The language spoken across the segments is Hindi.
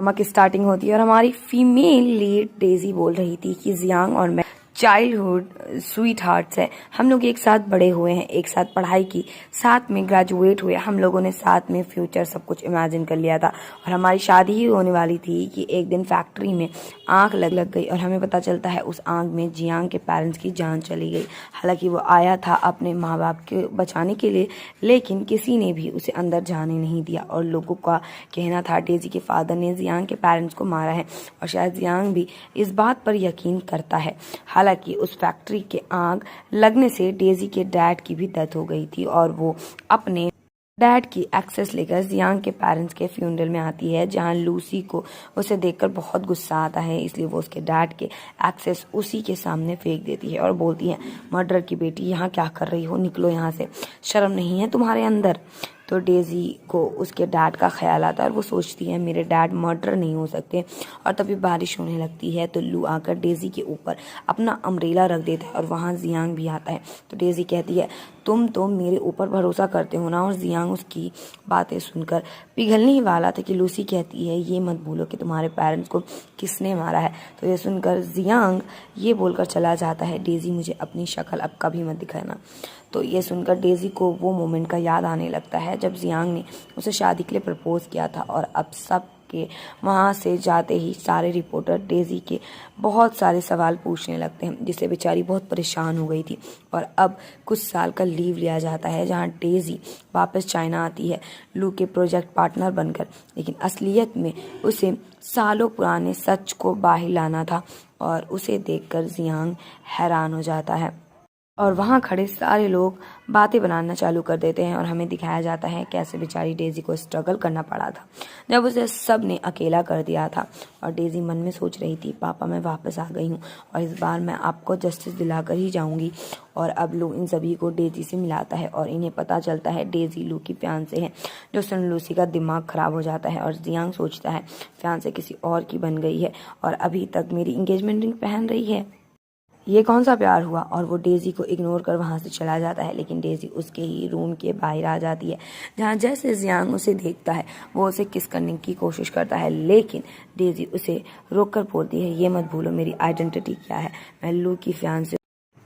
ड्रामा की स्टार्टिंग होती है और हमारी फीमेल लीड डेजी बोल रही थी कि जियांग और मैं चाइल्डहुड स्वीट हार्ट्स है। हम लोग एक साथ बड़े हुए हैं, एक साथ पढ़ाई की, साथ में ग्रेजुएट हुए, हम लोगों ने साथ में फ्यूचर सब कुछ इमेजिन कर लिया था और हमारी शादी ही होने वाली थी कि एक दिन फैक्ट्री में आग लग गई और हमें पता चलता है उस आग में जियांग के पेरेंट्स की जान चली गई। हालांकि वो आया था अपने माँ बाप के बचाने के लिए, लेकिन किसी ने भी उसे अंदर जाने नहीं दिया और लोगों का कहना था डेजी के फादर ने जियांग के पेरेंट्स को मारा है और शायद जियांग भी इस बात पर यकीन करता है। हालांकि उस फैक्ट्री के आग लगने से डेजी के डैड की भी डेथ हो गई थी और वो अपने डैड की एक्सेस लेकर जियांग के पेरेंट्स के फ्यूनरल में आती है, जहां लूसी को उसे देखकर बहुत गुस्सा आता है, इसलिए वो उसके डैड के एक्सेस उसी के सामने फेंक देती है और बोलती है, मर्डर की बेटी यहाँ क्या कर रही हो, निकलो यहाँ से, शर्म नहीं है तुम्हारे अंदर। तो डेजी को उसके डैड का ख्याल आता है और वो सोचती है मेरे डैड मर्डर नहीं हो सकते। और तभी बारिश होने लगती है तो लू आकर डेजी के ऊपर अपना अम्ब्रेला रख देता है और वहाँ जियांग भी आता है। तो डेजी कहती है तुम तो मेरे ऊपर भरोसा करते हो ना, और जियांग उसकी बातें सुनकर पिघलने ही वाला था कि लूसी कहती है ये मत भूलो कि तुम्हारे पेरेंट्स को किसने मारा है। तो ये सुनकर जियांग ये बोलकर चला जाता है, डेजी मुझे अपनी शक्ल अब कभी मत दिखाना। तो ये सुनकर डेजी को वो मोमेंट का याद आने लगता है जब जियांग ने उसे शादी के लिए प्रपोज किया था और अब सब के वहाँ से जाते ही सारे रिपोर्टर डेजी के बहुत सारे सवाल पूछने लगते हैं, जिससे बेचारी बहुत परेशान हो गई थी। और अब कुछ साल का लीव लिया जाता है जहाँ डेजी वापस चाइना आती है लू के प्रोजेक्ट पार्टनर बनकर, लेकिन असलियत में उसे सालों पुराने सच को बाहर लाना था और उसे देखकर जियांग हैरान हो जाता है और वहाँ खड़े सारे लोग बातें बनाना चालू कर देते हैं और हमें दिखाया जाता है कैसे बेचारी डेजी को स्ट्रगल करना पड़ा था जब उसे सब ने अकेला कर दिया था। और डेजी मन में सोच रही थी पापा मैं वापस आ गई हूँ और इस बार मैं आपको जस्टिस दिलाकर ही जाऊंगी। और अब लू इन सभी को डेजी से मिलाता है और इन्हें पता चलता है डेजी लू की फियांसे है, जो सुन लूसी का दिमाग खराब हो जाता है और जियांग सोचता है फियांसे किसी और की बन गई है और अभी तक मेरी इंगेजमेंट रिंग पहन रही है, ये कौन सा प्यार हुआ। और वो डेजी को इग्नोर कर वहां से चला जाता है, लेकिन डेजी उसके ही रूम के बाहर आ जाती है जहां जैसे जियांग उसे देखता है वो उसे किस करने की कोशिश करता है, लेकिन डेजी उसे रोककर बोलती है ये मत भूलो मेरी आइडेंटिटी क्या है, मैं लू की फियांसे।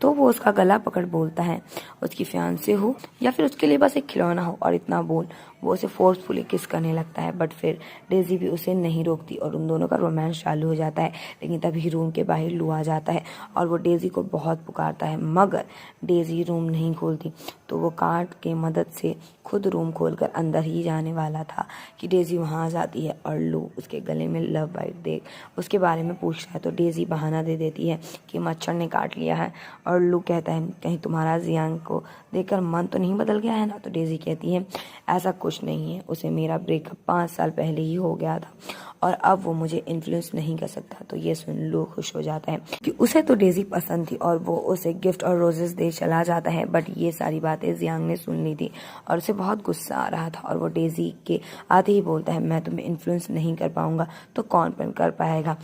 तो वो उसका गला पकड़ बोलता है उसकी फियांसे हो या फिर उसके लिए बस एक खिलौना हो, और इतना बोल वो उसे फोर्सफुली किस करने लगता है। बट फिर डेजी भी उसे नहीं रोकती और उन दोनों का रोमांस चालू हो जाता है। लेकिन तभी रूम के बाहर लू आ जाता है और वो डेजी को बहुत पुकारता है, मगर डेजी रूम नहीं खोलती। तो वो कार्ड के मदद से खुद रूम खोलकर अंदर ही जाने वाला था कि डेजी वहाँ आ जाती है और लू उसके गले में लव बाइट देख उसके बारे में पूछता है। तो डेजी बहाना दे देती है कि मच्छर ने काट लिया है और लू कहता है कहीं तुम्हारा जियांग को देखकर मन तो नहीं बदल गया है ना। तो डेजी कहती है ऐसा कुछ नहीं है, उसे मेरा ब्रेकअप 5 साल पहले ही हो गया था और अब वो मुझे इन्फ्लुएंस नहीं कर सकता। तो ये सुन लू खुश हो जाता है कि उसे तो डेजी पसंद थी और वो उसे गिफ्ट और रोजेस दे चला जाता है। बट ये सारी बातें जियांग ने सुन ली थी और उसे बहुत गुस्सा आ रहा था और वो डेजी के आते ही बोलता है मैं तुम्हें इन्फ्लुएंस नहीं कर पाऊंगा तो कौन कर पाएगा,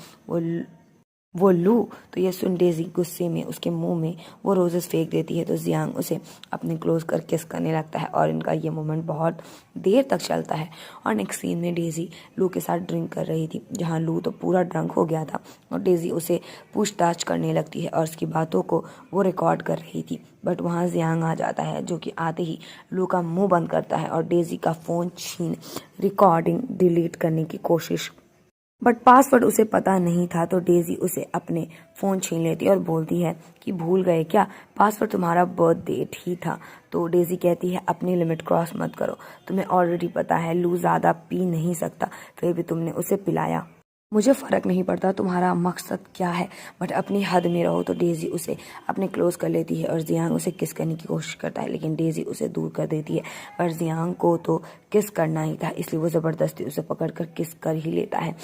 वो लू। तो ये सुन डेजी गुस्से में उसके मुंह में वो रोजेस फेंक देती है। तो जियांग उसे अपने क्लोज कर किस करने लगता है और इनका ये मोमेंट बहुत देर तक चलता है। और नेक्स्ट सीन में डेजी लू के साथ ड्रिंक कर रही थी, जहां लू तो पूरा ड्रंक हो गया था और डेजी उसे पूछताछ करने लगती है और उसकी बातों को वो रिकॉर्ड कर रही थी। बट वहाँ जियांग आ जाता है जो कि आते ही लू का मुंह बंद करता है और डेजी का फोन छीन रिकॉर्डिंग डिलीट करने की कोशिश, बट पासवर्ड उसे पता नहीं था। तो डेजी उसे अपने फ़ोन छीन लेती है और बोलती है कि भूल गए क्या, पासवर्ड तुम्हारा बर्थ डेट ही था। तो डेजी कहती है अपनी लिमिट क्रॉस मत करो, तुम्हें ऑलरेडी पता है लू ज़्यादा पी नहीं सकता, फिर भी तुमने उसे पिलाया, मुझे फ़र्क नहीं पड़ता तुम्हारा मकसद क्या है, बट अपनी हद में रहो। तो डेजी उसे अपने क्लोज कर लेती है और जियांग उसे किस करने की कोशिश करता है, लेकिन डेजी उसे दूर कर देती है। पर जियांग को तो किस करना ही था, इसलिए वो ज़बरदस्ती उसे पकड़कर किस कर ही लेता है।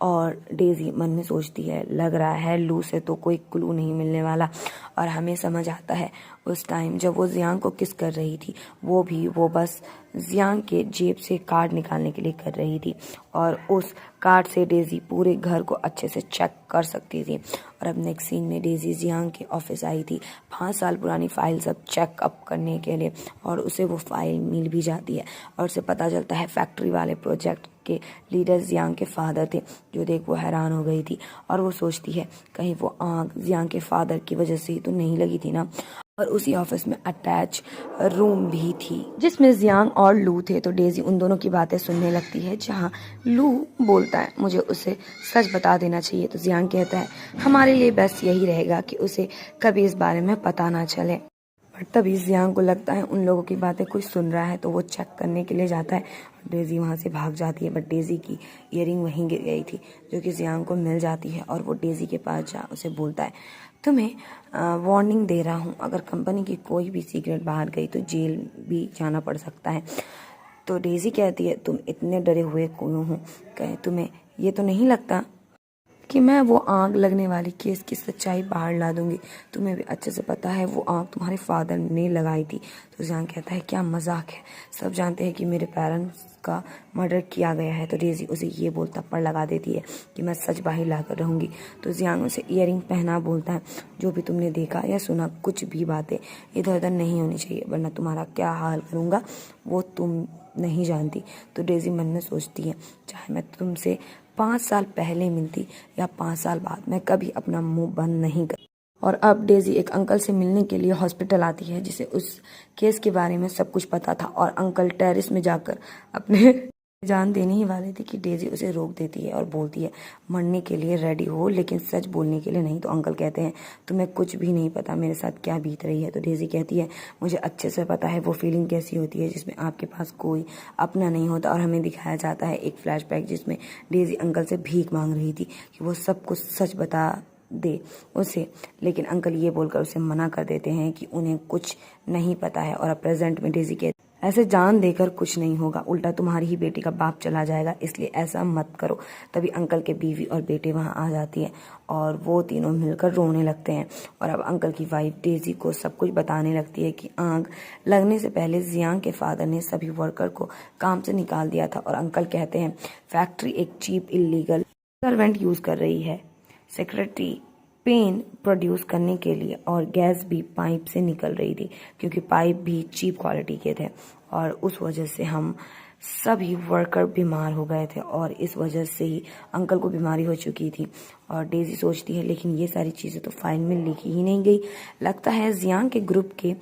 और डेजी मन में सोचती है लग रहा है लू से तो कोई क्लू नहीं मिलने वाला। और हमें समझ आता है उस टाइम जब वो जियांग को किस कर रही थी वो बस जियांग के जेब से कार्ड निकालने के लिए कर रही थी और उस कार्ड से डेजी पूरे घर को अच्छे से चेक कर सकती थी। और अब नेक्स्ट सीन में डेजी जियांग के ऑफिस आई थी 5 साल पुरानी फाइल सब चेकअप करने के लिए, और उसे वो फाइल मिल भी जाती है और उसे पता चलता है फैक्ट्री वाले प्रोजेक्ट के लीडर जियांग के फादर थे, जो देख वो हैरान हो गई थी और वो सोचती है कहीं वो आग जियांग के फादर की वजह से ही तो नहीं लगी थी ना। और उसी ऑफिस में अटैच रूम भी थी जिसमें जियांग और लू थे। तो डेजी उन दोनों की बातें सुनने लगती है, जहां लू बोलता है मुझे उसे सच बता देना चाहिए। तो जियांग कहता है हमारे लिए बेस्ट यही रहेगा कि उसे कभी इस बारे में पता ना चले। पर तभी जियांग को लगता है उन लोगों की बातें कोई सुन रहा है, तो वो चेक करने के लिए जाता है। डेजी वहाँ से भाग जाती है, बट डेजी की ईयरिंग वहीं गिर गई थी, जो कि जियांग को मिल जाती है। और वो डेजी के पास जा उसे बोलता है तुम्हें वार्निंग दे रहा हूँ, अगर कंपनी की कोई भी सीक्रेट बाहर गई तो जेल भी जाना पड़ सकता है। तो डेजी कहती है तुम इतने डरे हुए क्यों हो, कहे तुम्हें ये तो नहीं लगता कि मैं वो आग लगने वाली केस की सच्चाई बाहर ला दूंगी। तुम्हें भी अच्छे से पता है वो आग तुम्हारे फादर ने लगाई थी। तो जियांग कहता है क्या मजाक है, सब जानते हैं कि मेरे पेरेंट्स का मर्डर किया गया है। तो डेजी उसे ये बोल थप्पड़ लगा देती है कि मैं सच बाहर ला कर रहूंगी। तो जियांग उसे ईयरिंग पहना बोलता है जो भी तुमने देखा या सुना कुछ भी बातें इधर उधर नहीं होनी चाहिए, वरना तुम्हारा क्या हाल करूंगा वो तुम नहीं जानती। तो डेजी मन में सोचती है चाहे मैं तुमसे 5 साल पहले मिलती या 5 साल बाद, मैं कभी अपना मुंह बंद नहीं कर। और अब डेजी एक अंकल से मिलने के लिए हॉस्पिटल आती है, जिसे उस केस के बारे में सब कुछ पता था। और अंकल टेरेस में जाकर अपने जान देने ही वाले थे कि डेजी उसे रोक देती है और बोलती है मरने के लिए रेडी हो, लेकिन सच बोलने के लिए नहीं। तो अंकल कहते हैं तुम्हें कुछ भी नहीं पता मेरे साथ क्या बीत रही है। तो डेजी कहती है मुझे अच्छे से पता है वो फीलिंग कैसी होती है जिसमें आपके पास कोई अपना नहीं होता। और हमें दिखाया जाता है एक फ्लैशबैक जिसमें डेजी अंकल से भीख मांग रही थी कि वो सब कुछ सच बता दे उसे, लेकिन अंकल ये बोलकर उसे मना कर देते हैं कि उन्हें कुछ नहीं पता है। और अब प्रेजेंट में डेजी कहती ऐसे जान देकर कुछ नहीं होगा, उल्टा तुम्हारी ही बेटी का बाप चला जाएगा, इसलिए ऐसा मत करो। तभी अंकल के बीवी और बेटे वहां आ जाती है और वो तीनों मिलकर रोने लगते हैं। और अब अंकल की वाइफ डेजी को सब कुछ बताने लगती है कि आग लगने से पहले जियांग के फादर ने सभी वर्कर को काम से निकाल दिया था। और अंकल कहते हैं फैक्ट्री एक चीप इलीगल सर्वेंट यूज कर रही है, सेक्रेटरी पेन प्रोड्यूस करने के लिए, और गैस भी पाइप से निकल रही थी क्योंकि पाइप भी चीप क्वालिटी के थे। और उस वजह से हम सभी वर्कर बीमार हो गए थे और इस वजह से ही अंकल को बीमारी हो चुकी थी। और डेजी सोचती है लेकिन ये सारी चीज़ें तो फाइल में लिखी ही नहीं गई, लगता है जियांग के ग्रुप के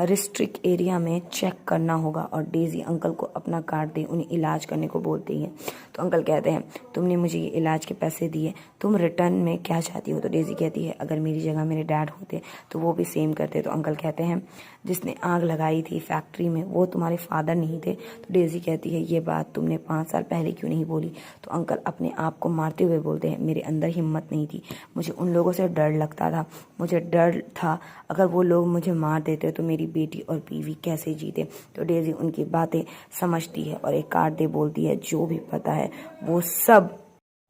रिस्ट्रिक्ट एरिया में चेक करना होगा। और डेजी अंकल को अपना कार्ड दे उन्हें इलाज करने को बोलती है। तो अंकल कहते हैं तुमने मुझे ये इलाज के पैसे दिए, तुम रिटर्न में क्या चाहती हो। तो डेजी कहती है अगर मेरी जगह मेरे डैड होते तो वो भी सेम करते। तो अंकल कहते हैं जिसने आग लगाई थी फैक्ट्री में वो तुम्हारे फादर नहीं थे। तो डेजी कहती है ये बात तुमने 5 साल पहले क्यों नहीं बोली। तो अंकल अपने आप को मारते हुए बोलते हैं मेरे अंदर हिम्मत नहीं थी, मुझे उन लोगों से डर लगता था, मुझे डर था अगर वो लोग मुझे मार देते तो मेरी बेटी और बीवी कैसे जीते। तो डेजी उनकी बातें समझती है और एक कार्ड दे बोलती है जो भी पता है वो सब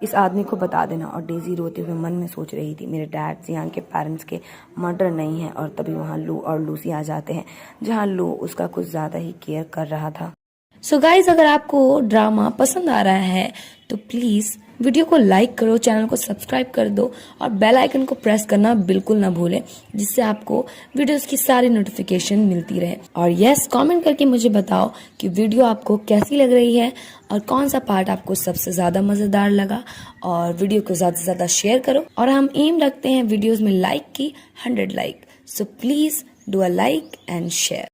इस आदमी को बता देना। और डेजी रोते हुए मन में सोच रही थी मेरे डैड जियांग के पेरेंट्स के मर्डर नहीं है। और तभी वहाँ लू और लूसी आ जाते हैं, जहाँ लू उसका कुछ ज्यादा ही केयर कर रहा था। सो गाइज अगर आपको ड्रामा पसंद आ रहा है तो प्लीज वीडियो को लाइक करो, चैनल को सब्सक्राइब कर दो और बेल आइकन को प्रेस करना बिल्कुल ना भूलें, जिससे आपको वीडियोस की सारी नोटिफिकेशन मिलती रहे। और यस, कमेंट करके मुझे बताओ कि वीडियो आपको कैसी लग रही है और कौन सा पार्ट आपको सबसे ज्यादा मजेदार लगा। और वीडियो को ज्यादा से ज्यादा शेयर करो और हम एम रखते हैं वीडियोज में लाइक की 100 like. So please do a like and share.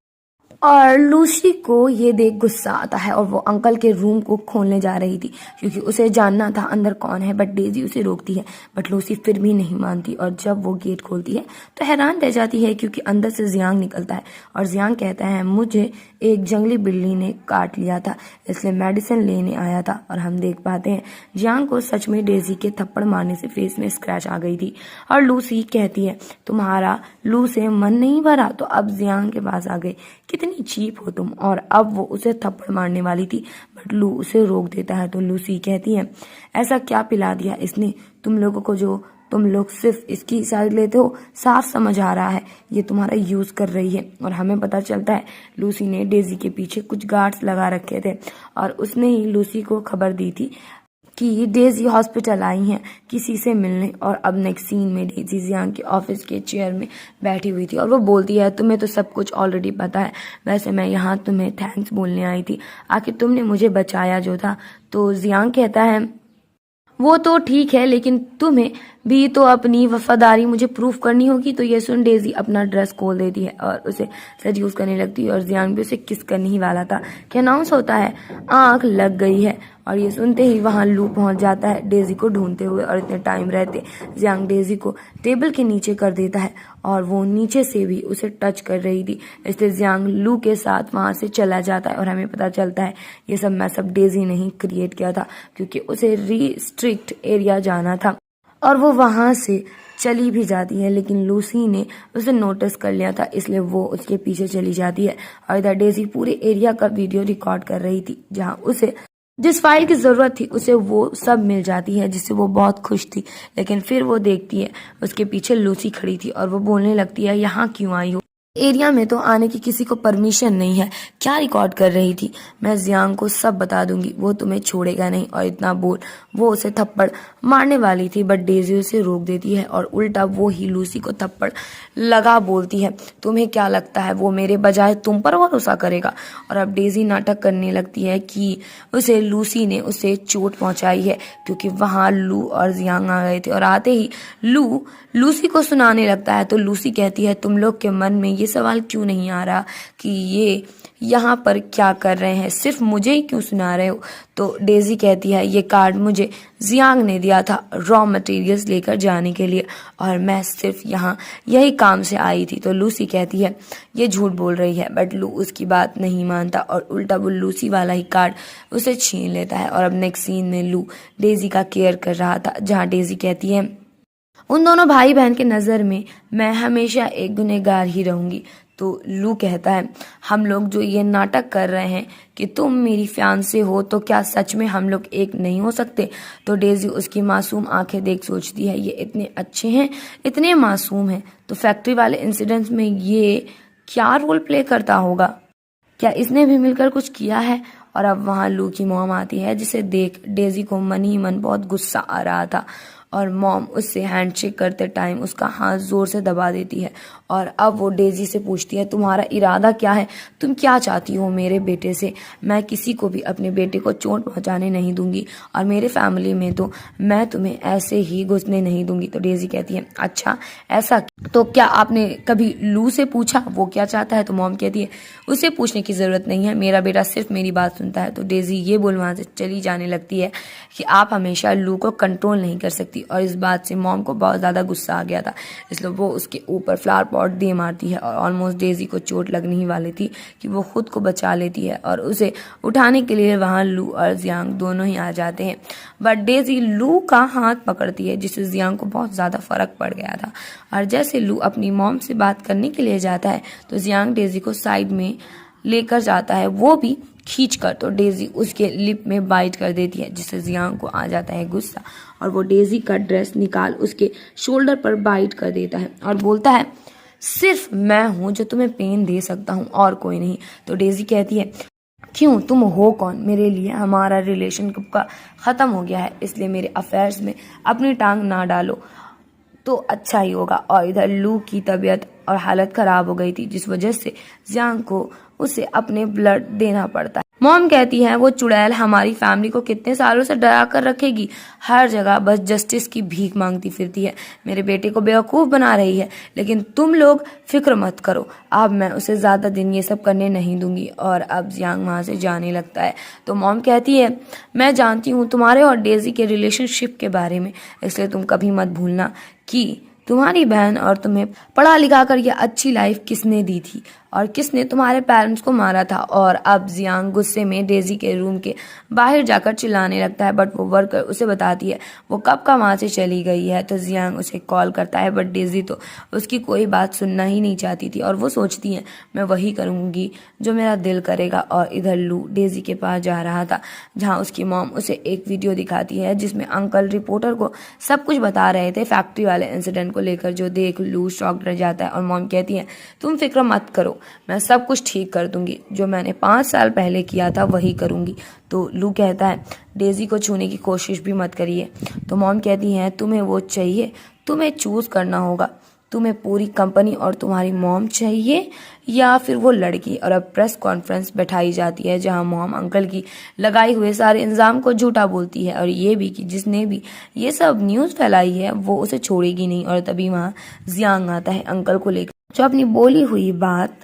और लूसी को ये देख गुस्सा आता है और वो अंकल के रूम को खोलने जा रही थी क्योंकि उसे जानना था अंदर कौन है। बट डेजी उसे रोकती है, बट लूसी फिर भी नहीं मानती। और जब वो गेट खोलती है तो हैरान रह जाती है क्योंकि अंदर से जियांग निकलता है। और जियांग कहता है मुझे एक जंगली बिल्ली ने काट लिया था, इसलिए मेडिसिन लेने आया था। और हम देख पाते हैं जियांग को सच में डेजी के थप्पड़ मारने से फेस में स्क्रैच आ गई थी। और लूसी कहती है तुम्हारा लू से मन नहीं भरा, तो अब जियांग के पास आ गए, कितनी चीप हो तुम। और अब वो उसे थप्पड़ मारने वाली थी बट लू उसे रोक देता है। तो लूसी कहती है ऐसा क्या पिला दिया इसने तुम लोगों को जो तुम लोग सिर्फ इसकी साइड लेते हो, साफ समझ आ रहा है ये तुम्हारा यूज कर रही है। और हमें पता चलता है लूसी ने डेजी के पीछे कुछ गार्ड्स लगा रखे थे और उसने ही लूसी को खबर दी थी कि डेजी हॉस्पिटल आई हैं किसी से मिलने। और अब नेक्स्ट सीन में डेजी जियांग के ऑफिस के चेयर में बैठी हुई थी और वो बोलती है तुम्हें तो सब कुछ ऑलरेडी पता है, वैसे मैं यहाँ तुम्हें थैंक्स बोलने आई थी, आखिर तुमने मुझे बचाया जो था। तो जियांग कहता है वो तो ठीक है लेकिन तुम्हें भी तो अपनी वफादारी मुझे प्रूफ करनी होगी। तो ये सुन डेजी अपना ड्रेस खोल देती है और उसे सेड्यूस करने लगती है और जियांग भी उसे किस करने ही वाला था कि अनाउंस होता है आंख लग गई है। और ये सुनते ही वहां लू पहुंच जाता है डेजी को ढूंढते हुए और इतने टाइम रहते जियांग डेजी को टेबल के नीचे कर देता है और वो नीचे से भी उसे टच कर रही थी, इसलिए जियांग लू के साथ वहां से चला जाता है। और हमें पता चलता है ये सब मैसअप डेजी ने ही क्रिएट किया था क्योंकि उसे रिस्ट्रिक्ट एरिया जाना था और वो वहां से चली भी जाती है, लेकिन लूसी ने उसे नोटिस कर लिया था इसलिए वो उसके पीछे चली जाती है। और इधर डेजी पूरे एरिया का वीडियो रिकॉर्ड कर रही थी, जहां उसे जिस फाइल की जरूरत थी उसे वो सब मिल जाती है, जिससे वो बहुत खुश थी। लेकिन फिर वो देखती है उसके पीछे लूसी खड़ी थी और वो बोलने लगती है यहाँ क्यों आई हो, एरिया में तो आने की किसी को परमिशन नहीं है, क्या रिकॉर्ड कर रही थी, मैं जियांग को सब बता दूंगी, वो तुम्हें छोड़ेगा नहीं। और इतना बोल वो उसे थप्पड़ मारने वाली थी बट डेजी उसे रोक देती है और उल्टा वो ही लूसी को थप्पड़ लगा बोलती है तुम्हें क्या लगता है वो मेरे बजाय तुम पर भरोसा करेगा। और अब डेजी नाटक करने लगती है कि उसे लूसी ने उसे चोट पहुंचाई है क्योंकि वहां लू और जियांग आ गए थे। और आते ही लू लूसी को सुनाने लगता है तो लूसी कहती है तुम लोग के मन में ये सवाल क्यों नहीं आ रहा कि ये यहाँ पर क्या कर रहे हैं, सिर्फ मुझे ही क्यों सुना रहे हो। तो डेजी कहती है ये कार्ड मुझे जियांग ने दिया था रॉ मटेरियल्स लेकर जाने के लिए और मैं सिर्फ यहाँ यही काम से आई थी। तो लूसी कहती है ये झूठ बोल रही है बट लू उसकी बात नहीं मानता और उल्टा वो लूसी वाला ही कार्ड उसे छीन लेता है। और अब नेक्स्ट सीन में लू डेजी का केयर कर रहा था, जहाँ डेजी कहती है उन दोनों भाई बहन के नज़र में मैं हमेशा एक गुनहगार ही रहूंगी। तो लू कहता है हम लोग जो ये नाटक कर रहे हैं कि तुम मेरी फियांसे हो तो क्या सच में हम लोग एक नहीं हो सकते। तो डेजी उसकी मासूम आंखें देख सोचती है ये इतने अच्छे हैं, इतने मासूम हैं, तो फैक्ट्री वाले इंसिडेंट्स में ये क्या रोल प्ले करता होगा, क्या इसने भी मिलकर कुछ किया है। और अब वहां लू की मॉम आती है जिसे देख डेजी को मन ही मन बहुत गुस्सा आ रहा था और मॉम उससे हैंडशेक करते टाइम उसका हाथ जोर से दबा देती है। और अब वो डेजी से पूछती है तुम्हारा इरादा क्या है, तुम क्या चाहती हो मेरे बेटे से। मैं किसी को भी अपने बेटे को चोट पहुंचाने नहीं दूंगी और मेरे फैमिली में तो मैं तुम्हें ऐसे ही घुसने नहीं दूंगी। तो डेजी कहती है अच्छा ऐसा, तो क्या आपने कभी लू से पूछा वो क्या चाहता है। तो मॉम कहती है उसे पूछने की जरूरत नहीं है, मेरा बेटा सिर्फ मेरी बात सुनता है। तो डेजी ये बोल वहां से चली जाने लगती है कि आप हमेशा लू को कंट्रोल नहीं कर सकती। और इस बात से मॉम को बहुत ज्यादा गुस्सा आ गया था, इसलिए वो उसके ऊपर फ्लावर पॉट दे मारती है और ऑलमोस्ट डेजी को चोट लगने ही वाली थी कि वो खुद को बचा लेती है और उसे उठाने के लिए वहां लू और जियांग दोनों ही आ जाते हैं। बट डेजी लू का हाथ पकड़ती है जिससे जियांग को बहुत ज्यादा फर्क पड़ गया था। और जैसे लू अपनी मॉम से बात करने के लिए जाता है तो जियांग डेजी को साइड में लेकर जाता है, वो भी खींचकर। तो डेजी उसके लिप में बाइट कर देती है जिससे जियांग को आ जाता है गुस्सा और वो डेजी का ड्रेस निकाल उसके शोल्डर पर बाइट कर देता है और बोलता है सिर्फ मैं हूं जो तुम्हें पेन दे सकता हूं और कोई नहीं। तो डेजी कहती है क्यों, तुम हो कौन, मेरे लिए हमारा रिलेशन कब का खत्म हो गया है, इसलिए मेरे अफेयर्स में अपनी टांग ना डालो तो अच्छा ही होगा। और इधर लू की तबीयत और हालत खराब हो गई थी जिस वजह से जियांग को उसे अपने ब्लड देना पड़ता है। मॉम कहती है वो चुड़ैल हमारी फैमिली को कितने सालों से डरा कर रखेगी, हर जगह बस जस्टिस की भीख मांगती फिरती है, मेरे बेटे को बेवकूफ बना रही है। लेकिन तुम लोग फिक्र मत करो, अब मैं उसे ज्यादा दिन ये सब करने नहीं दूंगी। और अब जियांग वहां से जाने लगता है तो मॉम कहती है मैं जानती हूँ तुम्हारे और डेजी के रिलेशनशिप के बारे में, इसलिए तुम कभी मत भूलना कि तुम्हारी बहन और तुम्हें पढ़ा लिखा कर यह अच्छी लाइफ किसने दी थी और किसने तुम्हारे पेरेंट्स को मारा था। और अब जियांग गुस्से में डेजी के रूम के बाहर जाकर चिल्लाने लगता है, बट वो वर्कर उसे बताती है वो कब का वहाँ से चली गई है। तो जियांग उसे कॉल करता है, बट डेजी तो उसकी कोई बात सुनना ही नहीं चाहती थी और वो सोचती है मैं वही करूँगी जो मेरा दिल करेगा। और इधर लू डेजी के पास जा रहा था, जहाँ उसकी मॉम उसे एक वीडियो दिखाती है जिसमें अंकल रिपोर्टर को सब कुछ बता रहे थे फैक्ट्री वाले इंसिडेंट को लेकर, जो देख लू शॉक रह जाता है। और मॉम कहती है तुम फिक्र मत करो, मैं सब कुछ ठीक कर दूंगी, जो मैंने 5 साल पहले किया था वही करूंगी। तो लू कहता है डेजी को छूने की कोशिश भी मत करिए। तो मॉम कहती है तुम्हें वो चाहिए, तुम्हें चूज करना होगा, तुम्हें पूरी कंपनी और तुम्हारी मॉम चाहिए या फिर वो लड़की। और अब प्रेस कॉन्फ्रेंस बैठाई जाती है, जहां मॉम अंकल की लगाई हुए सारे इल्जाम को झूठा बोलती है और ये भी कि जिसने भी ये सब न्यूज़ फैलाई है वो उसे छोड़ेगी नहीं। और तभी वहाँ जियांग आता है अंकल को लेकर, जो अपनी बोली हुई बात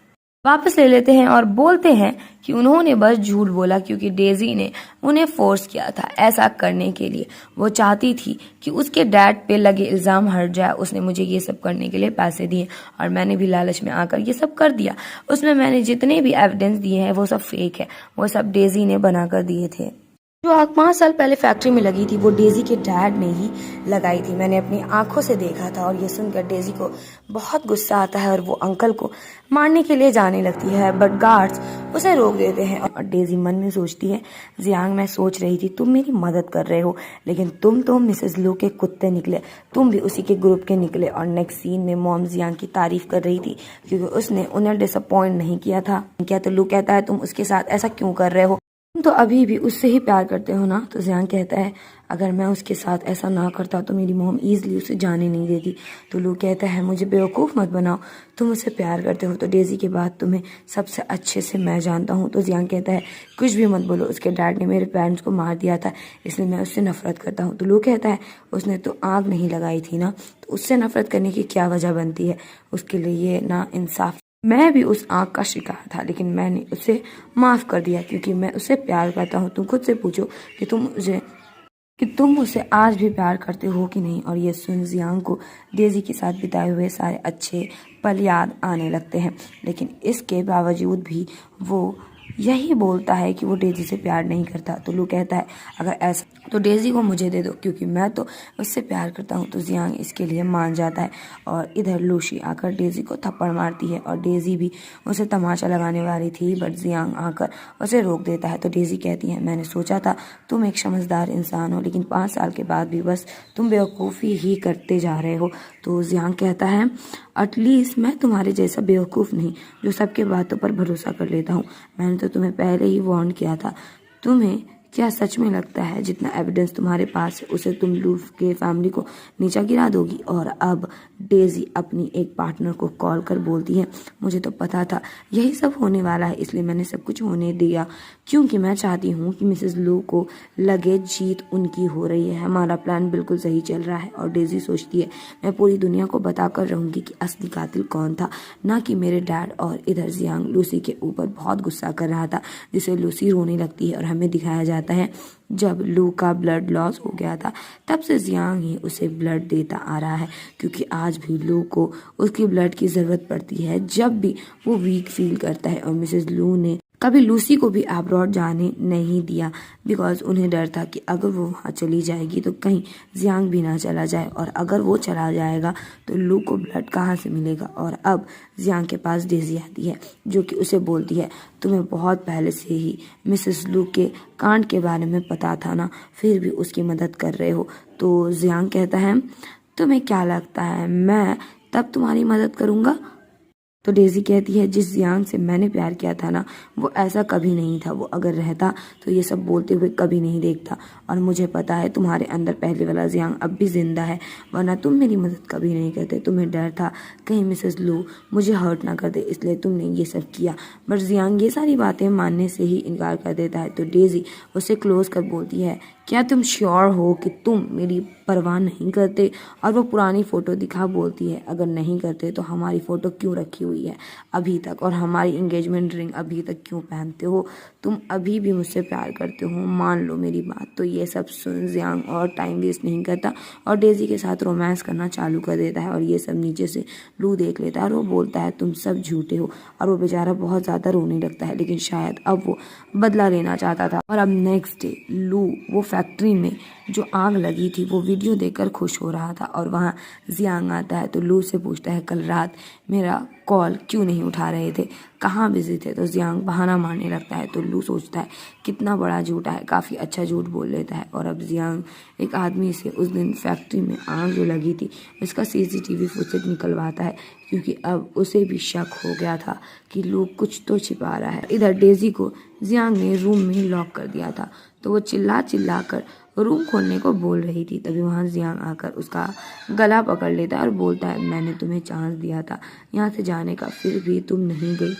वापस ले लेते हैं और बोलते हैं कि उन्होंने बस झूठ बोला क्योंकि डेजी ने उन्हें फोर्स किया था ऐसा करने के लिए। वो चाहती थी कि उसके डैड पे लगे इल्जाम हट जाए, उसने मुझे ये सब करने के लिए पैसे दिए और मैंने भी लालच में आकर ये सब कर दिया। उसमें मैंने जितने भी एविडेंस दिए हैं वो सब फेक है, वो सब डेजी ने बनाकर दिए थे। जो आग 5 साल पहले फैक्ट्री में लगी थी वो डेजी के डैड ने ही लगाई थी, मैंने अपनी आंखों से देखा था। और ये सुनकर डेजी को बहुत गुस्सा आता है और वो अंकल को मारने के लिए जाने लगती है, बट गार्ड्स उसे रोक देते हैं। और डेजी मन में सोचती है जियांग मैं सोच रही थी तुम मेरी मदद कर रहे हो, लेकिन तुम तो मिसेस लू के कुत्ते निकले, तुम भी उसी के ग्रुप के निकले। और नेक्स्ट सीन में मॉम जियांग की तारीफ कर रही थी क्योंकि उसने उन्हें डिसअपॉइंट नहीं किया था। क्या तो लू कहता है तुम उसके साथ ऐसा क्यों कर रहे हो, तुम तो अभी भी उससे ही प्यार करते हो ना। तो जियांग कहता है अगर मैं उसके साथ ऐसा ना करता तो मेरी मॉम ईजिली उसे जाने नहीं देती। तो लू कहता है मुझे बेवकूफ़ मत बनाओ, तुम उससे प्यार करते हो तो डेजी के बाद तुम्हें सबसे अच्छे से मैं जानता हूँ। तो जियांग कहता है कुछ भी मत बोलो, उसके डैड ने मेरे पेरेंट्स को मार दिया था इसलिए मैं उससे नफरत करता हूँ। तो लू कहता है उसने तो आग नहीं लगाई थी ना, तो उससे नफरत करने की क्या वजह बनती है, उसके लिए ये ना इंसाफ। मैं भी उस आग का शिकार था लेकिन मैंने उसे माफ़ कर दिया क्योंकि मैं उसे प्यार करता हूँ। तुम खुद से पूछो कि तुम उसे आज भी प्यार करते हो कि नहीं। और ये सुन जियांग को डेजी के साथ बिताए हुए सारे अच्छे पल याद आने लगते हैं, लेकिन इसके बावजूद भी वो यही बोलता है कि वो डेजी से प्यार नहीं करता। तो लू कहता है अगर ऐसा तो डेजी को मुझे दे दो क्योंकि मैं तो उससे प्यार करता हूँ। तो जियांग इसके लिए मान जाता है और इधर लूसी आकर डेजी को थप्पड़ मारती है और डेजी भी उसे तमाचा लगाने वाली थी, बट जियांग आकर उसे रोक देता है। तो डेजी कहती है मैंने सोचा था तुम एक समझदार इंसान हो, लेकिन 5 साल के बाद भी बस तुम बेवकूफ़ी ही करते जा रहे हो। तो जियांग कहता है एटलीस्ट मैं तुम्हारे जैसा बेवकूफ़ नहीं जो सबके बातों पर भरोसा कर लेता हूँ, मैंने तो तुम्हें पहले ही वार्न किया था। तुम्हें क्या सच में लगता है जितना एविडेंस तुम्हारे पास है उसे तुम लू के फैमिली को नीचा गिरा दोगी। और अब डेजी अपनी एक पार्टनर को कॉल कर बोलती है मुझे तो पता था यही सब होने वाला है इसलिए मैंने सब कुछ होने दिया क्योंकि मैं चाहती हूँ कि मिसेस लू को लगे जीत उनकी हो रही है, हमारा प्लान बिल्कुल सही चल रहा है। और डेजी सोचती है मैं पूरी दुनिया को बताकर रहूँगी कि असली कातिल कौन था, ना कि मेरे डैड। और इधर जियांग लूसी के ऊपर बहुत गुस्सा कर रहा था जिसे लूसी रोने लगती है और हमें दिखाया जाता है जब लू का ब्लड लॉस हो गया था तब से जियांग ही उसे ब्लड देता आ रहा है क्योंकि आज भी लू को उसकी ब्लड की ज़रूरत पड़ती है जब भी वो वीक फील करता है। और मिसेस लू ने कभी लूसी को भी अब्रॉड जाने नहीं दिया बिकॉज उन्हें डर था कि अगर वो वहाँ चली जाएगी तो कहीं जियांग भी ना चला जाए, और अगर वो चला जाएगा तो लू को ब्लड कहाँ से मिलेगा। और अब जियांग के पास डेजी आती है जो कि उसे बोलती है तुम्हें बहुत पहले से ही मिसेस लू के कांड के बारे में पता था ना, फिर भी उसकी मदद कर रहे हो। तो जियांग कहता है तुम्हें क्या लगता है मैं तब तुम्हारी मदद करूँगा। तो डेजी कहती है जिस जियांग से मैंने प्यार किया था ना वो ऐसा कभी नहीं था, वो अगर रहता तो ये सब बोलते हुए कभी नहीं देखता। और मुझे पता है तुम्हारे अंदर पहले वाला जियांग अब भी जिंदा है, वरना तुम मेरी मदद कभी नहीं करते। तुम्हें डर था कहीं मिसेस लू मुझे हर्ट ना कर दे इसलिए तुमने ये सब किया। बट जियांग ये सारी बातें मानने से ही इनकार कर देता है। तो डेजी उसे क्लोज कर बोलती है क्या तुम श्योर हो कि तुम मेरी परवाह नहीं करते? और वो पुरानी फ़ोटो दिखा बोलती है, अगर नहीं करते तो हमारी फ़ोटो क्यों रखी हुई है अभी तक, और हमारी एंगेजमेंट रिंग अभी तक क्यों पहनते हो? तुम अभी भी मुझसे प्यार करते हो, मान लो मेरी बात। तो ये सब सुन जियांग और टाइम वेस्ट नहीं करता और डेजी के साथ रोमांस करना चालू कर देता है। और ये सब नीचे से लू देख लेता है और वो बोलता है तुम सब झूठे हो। और वो बेचारा बहुत ज़्यादा रोने लगता है, लेकिन शायद अब वो बदला लेना चाहता था। और अब नेक्स्ट डे लू वो फैक्ट्री में जो आग लगी थी वो वीडियो देखकर खुश हो रहा था और वहाँ जियांग आता है। तो लू से पूछता है कल रात मेरा कॉल क्यों नहीं उठा रहे थे, कहाँ बिजी थे? तो जियांग बहाना मारने लगता है। तो लू सोचता है कितना बड़ा झूठा है, काफ़ी अच्छा झूठ बोल लेता है। और अब जियांग एक आदमी से उस दिन फैक्ट्री में आग जो लगी थी उसका CCTV फुटेज निकलवाता है, क्योंकि अब उसे भी शक हो गया था कि लू कुछ तो छिपा रहा है। इधर डेजी को जियांग ने रूम में लॉक कर दिया था, तो वो चिल्ला चिल्ला कर रूम खोलने को बोल रही थी। तभी वहाँ जियांग आकर उसका गला पकड़ लेता है और बोलता है मैंने तुम्हें चांस दिया था यहाँ से जाने का, फिर भी तुम नहीं गई,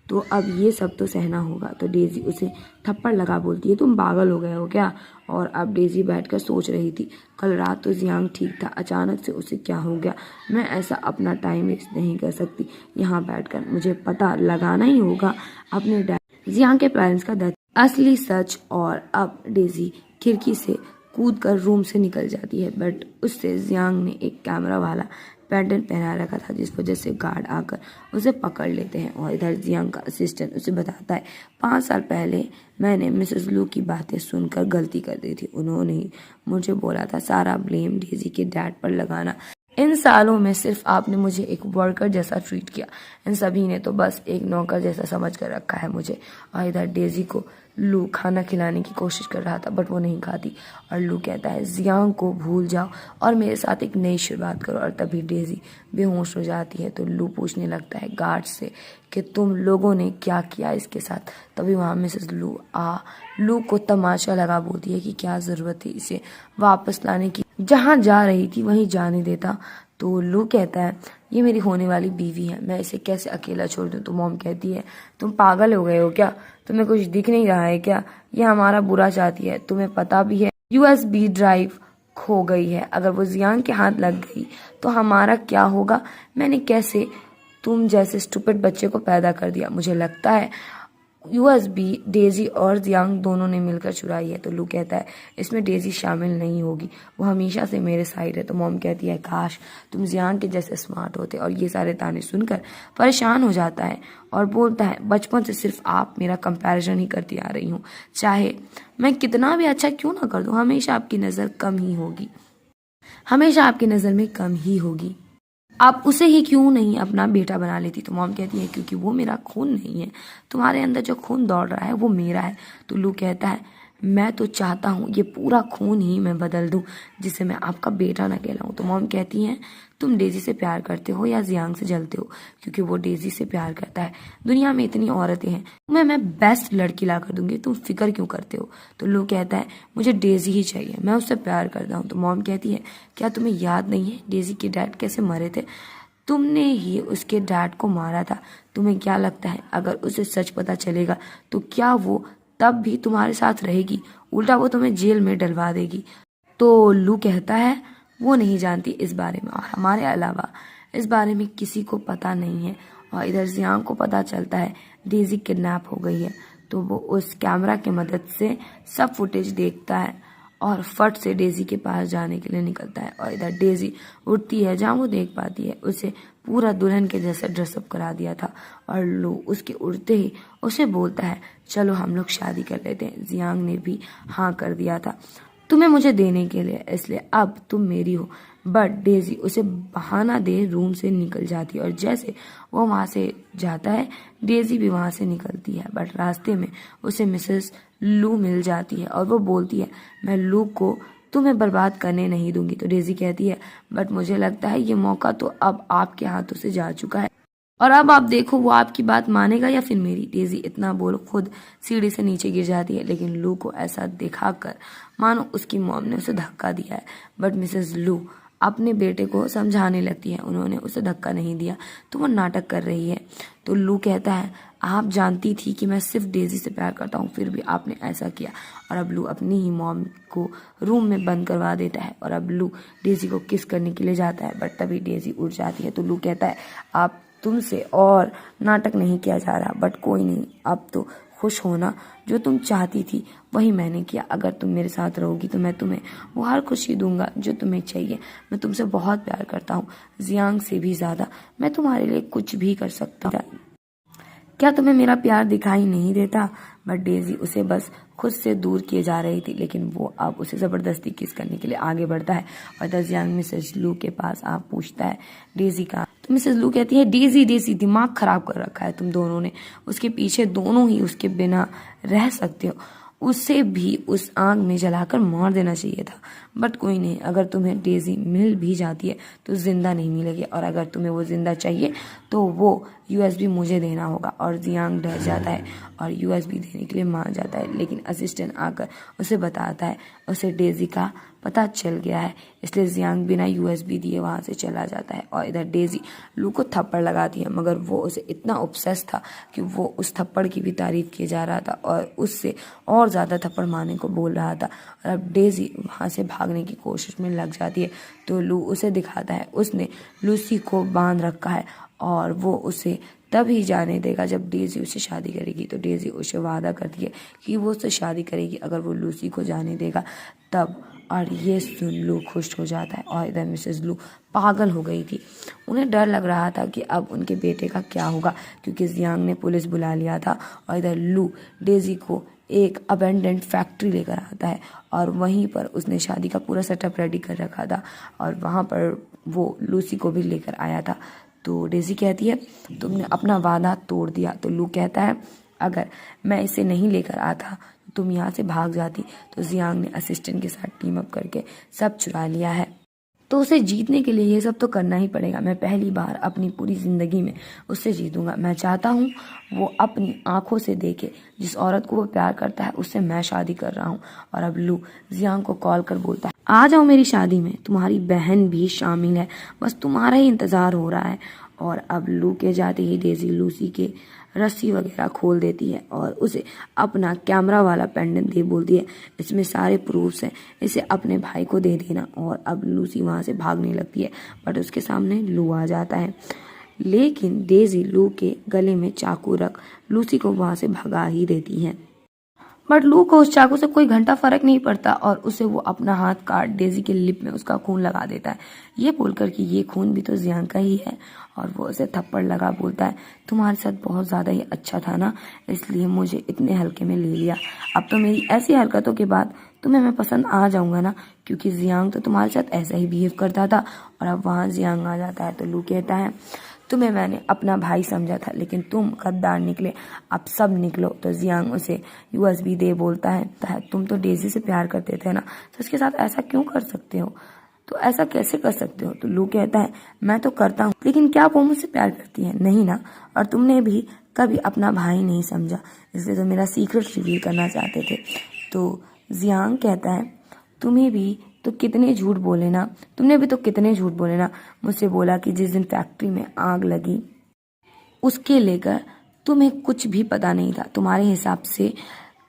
तो अब ये सब तो सहना होगा। तो डेजी उसे थप्पड़ लगा बोलती है तुम पागल हो गए हो क्या? और अब डेजी बैठकर सोच रही थी कल रात तो जियांग ठीक था, अचानक से उसे क्या हो गया? मैं ऐसा अपना टाइम वेस्ट नहीं कर सकती यहाँ बैठकर, मुझे पता लगाना ही होगा अपने डैड जियांग के पेरेंट्स का डेथ असली सच। और अब डेजी खिड़की से कूद कर रूम से निकल जाती है, बट उससे जियांग ने एक कैमरा वाला पैटर्न पहना रखा था, जिस वजह से गार्ड आकर उसे पकड़ लेते हैं। और इधर जियांग का असिस्टेंट उसे बताता है 5 साल पहले मैंने मिसेस लू की बातें सुनकर गलती कर दी थी, उन्होंने ही मुझे बोला था सारा ब्लेम डेजी के डैड पर लगाना। इन सालों में सिर्फ आपने मुझे एक वर्कर जैसा ट्रीट किया, इन सभी ने तो बस एक नौकर जैसा समझ कर रखा है मुझे। और इधर डेजी को लू खाना खिलाने की कोशिश कर रहा था, बट वो नहीं खाती। और लू कहता है जियांग को भूल जाओ और मेरे साथ एक नई शुरुआत करो। और तभी डेजी बेहोश हो जाती है। तो लू पूछने लगता है गार्ड से कि तुम लोगों ने क्या किया इसके साथ। तभी वहाँ मिसेस लू को तमाशा लगा बोलती है कि क्या ज़रूरत थी इसे वापस लाने की, जहाँ जा रही थी वहीं जाने देता। तो लू कहता है ये मेरी होने वाली बीवी है, मैं इसे कैसे अकेला छोड़ दूँ? तो मॉम कहती है तुम पागल हो गए हो क्या, तुम्हें कुछ दिख नहीं रहा है क्या? ये हमारा बुरा चाहती है, तुम्हें पता भी है USB ड्राइव खो गई है, अगर वो जियांग के हाथ लग गई तो हमारा क्या होगा? मैंने कैसे तुम जैसे स्टूपिड बच्चे को पैदा कर दिया? मुझे लगता है USB डेजी और जियांग दोनों ने मिलकर चुराई है। तो लू कहता है इसमें डेजी शामिल नहीं होगी, वो हमेशा से मेरे साइड है। तो मॉम कहती है काश तुम जियांग के जैसे स्मार्ट होते। और ये सारे ताने सुनकर परेशान हो जाता है और बोलता है बचपन से सिर्फ आप मेरा कंपैरिजन ही करती आ रही हूँ, चाहे मैं कितना भी अच्छा क्यों ना कर दूँ, हमेशा आपकी नज़र कम ही होगी, हमेशा आपकी नज़र में कम ही होगी। आप उसे ही क्यों नहीं अपना बेटा बना लेती? तो मॉम कहती है क्योंकि वो मेरा खून नहीं है, तुम्हारे अंदर जो खून दौड़ रहा है वो मेरा है। तो लू कहता है मैं तो चाहता हूँ ये पूरा खून ही मैं बदल दूँ, जिससे मैं आपका बेटा ना कहलाऊँ। तो मॉम कहती हैं तुम डेजी से प्यार करते हो या जियांग से जलते हो? क्योंकि वो डेजी से प्यार करता है, दुनिया में इतनी औरतें हैं, तुम्हें मैं बेस्ट लड़की ला कर दूंगी, तुम फिक्र क्यों करते हो? तो लू कहता है मुझे डेजी ही चाहिए, मैं उससे प्यार करता हूँ। तो मॉम कहती है क्या तुम्हें याद नहीं है डेजी के डैड कैसे मरे थे? तुमने ही उसके डैड को मारा था। तुम्हें क्या लगता है अगर उसे सच पता चलेगा तो क्या वो तब भी तुम्हारे साथ रहेगी? उल्टा वो तुम्हें जेल में डलवा देगी। तो लू कहता है वो नहीं जानती इस बारे में, और हमारे अलावा इस बारे में किसी को पता नहीं है। और इधर जियांग को पता चलता है डेजी किडनैप हो गई है, तो वो उस कैमरा की मदद से सब फुटेज देखता है और फट से डेजी के पास जाने के लिए निकलता है। और इधर डेजी उठती है, जहाँ वो देख पाती है उसे पूरा दुल्हन के जैसा ड्रेसअप करा दिया था। और लू उसके उड़ते ही उसे बोलता है चलो हम लोग शादी कर लेते हैं। जियांग ने भी हाँ कर दिया था तुम्हें मुझे देने के लिए, इसलिए अब तुम मेरी हो। बट डेजी उसे बहाना दे रूम से निकल जाती है, और जैसे वो वहाँ से जाता है डेजी भी वहाँ से निकलती है। बट रास्ते में उसे मिसेस लू मिल जाती है और वो बोलती है मैं लू को तुम्हें बर्बाद करने नहीं दूंगी। तो डेजी कहती है बट मुझे लगता है ये मौका तो अब आपके हाथों से जा चुका है, और अब आप देखो वो आपकी बात मानेगा या फिर मेरी। डेजी इतना बोल खुद सीढ़ी से नीचे गिर जाती है, लेकिन लू को ऐसा दिखाकर मानो उसकी मॉम ने उसे धक्का दिया है। बट मिसेस लू अपने बेटे को समझाने लगती है, उन्होंने उसे धक्का नहीं दिया तो वो नाटक कर रही है। तो लू कहता है, आप जानती थी कि मैं सिर्फ डेजी से प्यार करता हूँ, फिर भी आपने ऐसा किया। और अब लू अपनी ही मॉम को रूम में बंद करवा देता है और अब लू डेजी को किस करने के लिए जाता है, बट तभी डेजी उठ जाती है। तो लू कहता है, आप तुमसे और नाटक नहीं किया जा रहा, बट कोई नहीं, अब तो खुश होना, जो तुम चाहती थी वही मैंने किया। अगर तुम मेरे साथ रहोगी तो मैं तुम्हें वो हर खुशी दूंगा जो तुम्हें चाहिए। मैं तुमसे बहुत प्यार करता हूँ, जियांग से भी ज्यादा। मैं तुम्हारे लिए कुछ भी कर सकता हूँ। क्या तुम्हें मेरा प्यार दिखाई नहीं देता? बट डेजी उसे बस खुद से दूर किए जा रही थी, लेकिन वो अब उसे जबरदस्ती किस करने के लिए आगे बढ़ता है और जियांग मिसेज लू के पास आप पूछता है, डेजी का? तो मिसेज लू कहती है, डेजी डेजी दिमाग खराब कर रखा है तुम दोनों ने, उसके पीछे दोनों ही उसके बिना रह सकते हो, उसे भी उस आग में जलाकर मार देना चाहिए था। बट कोई नहीं, अगर तुम्हें डेजी मिल भी जाती है तो जिंदा नहीं मिलेगी, और अगर तुम्हें वो जिंदा चाहिए तो वो यूएसबी मुझे देना होगा। और जियांग डर जाता है और यूएसबी देने के लिए मान जाता है, लेकिन असिस्टेंट आकर उसे बताता है उसे डेजी का पता चल गया है, इसलिए जियांग बिना यूएसबी दिए वहां से चला जाता है। और इधर डेजी लू को थप्पड़ लगाती है, मगर वो उसे इतना ऑब्सेस था कि वो उस थप्पड़ की भी तारीफ किए जा रहा था और उससे और ज्यादा थप्पड़ मारने को बोल रहा था। और अब डेजी वहां से भागने की कोशिश में लग जाती है तो लू उसे दिखाता है उसने लूसी को बांध रखा है और वो उसे तभी जाने देगा जब डेजी उससे शादी करेगी। तो डेजी उसे वादा करती है कि वो उससे शादी करेगी अगर वो लूसी को जाने देगा तब। और ये सुन लू खुश हो जाता है और इधर मिसेस लू पागल हो गई थी। उन्हें डर लग रहा था कि अब उनके बेटे का क्या होगा, क्योंकि जियांग ने पुलिस बुला लिया था। और इधर लू डेजी को एक अबेंडेंट फैक्ट्री लेकर आता है और वहीं पर उसने शादी का पूरा सेटअप रेडी कर रखा था और वहां पर वो लूसी को भी लेकर आया था। तो डेजी कहती है, तुमने अपना वादा तोड़ दिया। तो लू कहता है, अगर मैं इसे नहीं लेकर आता तुम यहाँ से भाग जाती। तो जियांग ने असिस्टेंट के साथ टीम अप करके सब चुरा लिया है, तो उसे जीतने के लिए ये सब तो करना ही पड़ेगा। मैं पहली बार अपनी पूरी जिंदगी में उससे जीतूंगा। मैं चाहता हूँ वो अपनी आंखों से देखे जिस औरत को वो प्यार करता है उससे मैं शादी कर रहा हूँ। और अब लू जियांग को कॉल कर बोलता है, आ जाओ मेरी शादी में, तुम्हारी बहन भी शामिल है, बस तुम्हारा ही इंतजार हो रहा है। और अब लू के जाते ही डेजी लूसी के रस्सी वगैरह खोल देती है और उसे अपना कैमरा वाला पेंडेंट दे बोलती है, इसमें सारे प्रूफ्स हैं, इसे अपने भाई को दे देना। और अब लूसी वहां से भागने लगती है बट उसके सामने लू आ जाता है, लेकिन डेजी लू के गले में चाकू रख लूसी को वहां से भगा ही देती है। बट लू को उस चाकू से कोई घंटा फर्क नहीं पड़ता और उसे वो अपना हाथ काट डेजी के लिप में उसका खून लगा देता है, ये बोलकर कि ये खून भी तो जियांग का ही है। और वो उसे थप्पड़ लगा बोलता है, तुम्हारे साथ बहुत ज्यादा ही अच्छा था ना, इसलिए मुझे इतने हल्के में ले लिया। अब तो मेरी ऐसी हरकतों के बाद तुम्हें मैं पसंद आ जाऊंगा ना, क्योंकि जियांग तो तुम्हारे साथ ऐसा ही बिहेव करता था। और अब वहां जियांग आ जाता है तो लू कहता है, तुम्हें मैंने अपना भाई समझा था लेकिन तुम गद्दार निकले, अब सब निकलो। तो जियांग उसे यूएसबी दे बोलता है, तुम तो डेजी से प्यार करते थे ना, तो उसके साथ ऐसा क्यों कर सकते हो, तो ऐसा कैसे कर सकते हो? तो लू कहता है, मैं तो करता हूँ, लेकिन क्या वो मुझसे प्यार करती है? नहीं ना, और तुमने भी कभी अपना भाई नहीं समझा, इसलिए तो मेरा सीक्रेट रिवील करना चाहते थे। तो जियांग कहता है, तुम्हें भी तो कितने झूठ बोले ना, तुमने भी तो कितने झूठ बोले ना, मुझसे बोला कि जिस दिन फैक्ट्री में आग लगी उसके लेकर तुम्हें कुछ भी पता नहीं था। तुम्हारे हिसाब से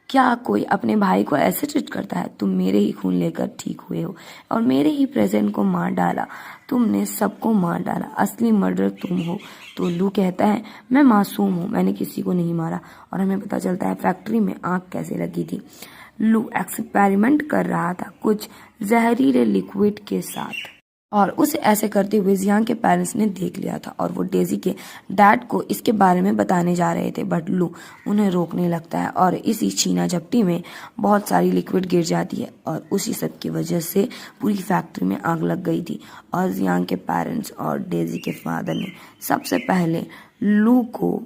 क्या कोई अपने भाई को ऐसे ट्रीट करता है? तुम मेरे ही खून लेकर ठीक हुए हो और मेरे ही प्रेजेंट को मार डाला, तुमने सबको मार डाला, असली मर्डर तुम हो। तो लू कहता है, मैं मासूम हूँ, मैंने किसी को नहीं मारा। और हमें पता चलता है फैक्ट्री में आग कैसे लगी थी। लू एक्सपेरिमेंट कर रहा था कुछ जहरीले लिक्विड के साथ और उसे ऐसे करते हुए जियांग के पेरेंट्स ने देख लिया था और वो डेजी के डैड को इसके बारे में बताने जा रहे थे, बट लू उन्हें रोकने लगता है और इसी छीना झपटी में बहुत सारी लिक्विड गिर जाती है और उसी सब की वजह से पूरी फैक्ट्री में आग लग गई थी। और जियांग के पेरेंट्स और डेजी के फादर ने सबसे पहले लू को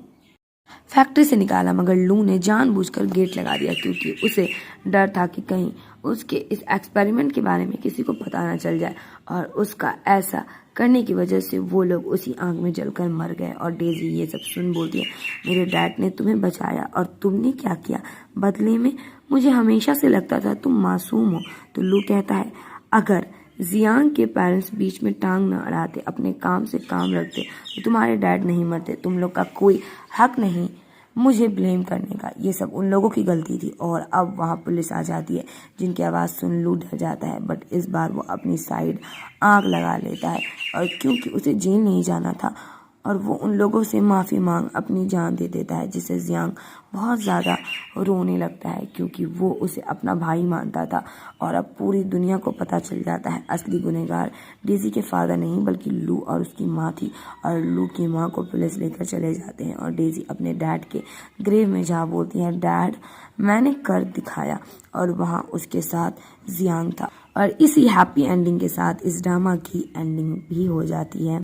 फैक्ट्री से निकाला, मगर लू ने जानबूझकर गेट लगा दिया क्योंकि उसे डर था कि कहीं उसके इस एक्सपेरिमेंट के बारे में किसी को पता ना चल जाए और उसका ऐसा करने की वजह से वो लोग उसी आग में जलकर मर गए। और डेजी ये सब सुन बोलती है, मेरे डैड ने तुम्हें बचाया और तुमने क्या किया बदले में? मुझे हमेशा से लगता था तुम मासूम हो। तो लू कहता है, अगर जियांग के पेरेंट्स बीच में टांग न अड़ाते, अपने काम से काम रखते तो तुम्हारे डैड नहीं मरते। तुम लोग का कोई हक नहीं मुझे ब्लेम करने का, ये सब उन लोगों की गलती थी। और अब वहाँ पुलिस आ जाती है, जिनकी आवाज़ सुन लू डर जाता है, बट इस बार वो अपनी साइड आग लगा लेता है। और क्योंकि उसे जेल नहीं जाना था और वो उन लोगों से माफ़ी मांग अपनी जान दे देता है, जिससे जियांग बहुत ज़्यादा रोने लगता है, क्योंकि वो उसे अपना भाई मानता था। और अब पूरी दुनिया को पता चल जाता है असली गुनहगार डेजी के फादर नहीं बल्कि लू और उसकी माँ थी। और लू की माँ को पुलिस लेकर चले जाते हैं और डेजी अपने डैड के ग्रेव में जा बोलती है, डैड मैंने कर दिखाया। और वहाँ उसके साथ जियांग था। और इसी हैप्पी एंडिंग के साथ इस ड्रामा की एंडिंग भी हो जाती है।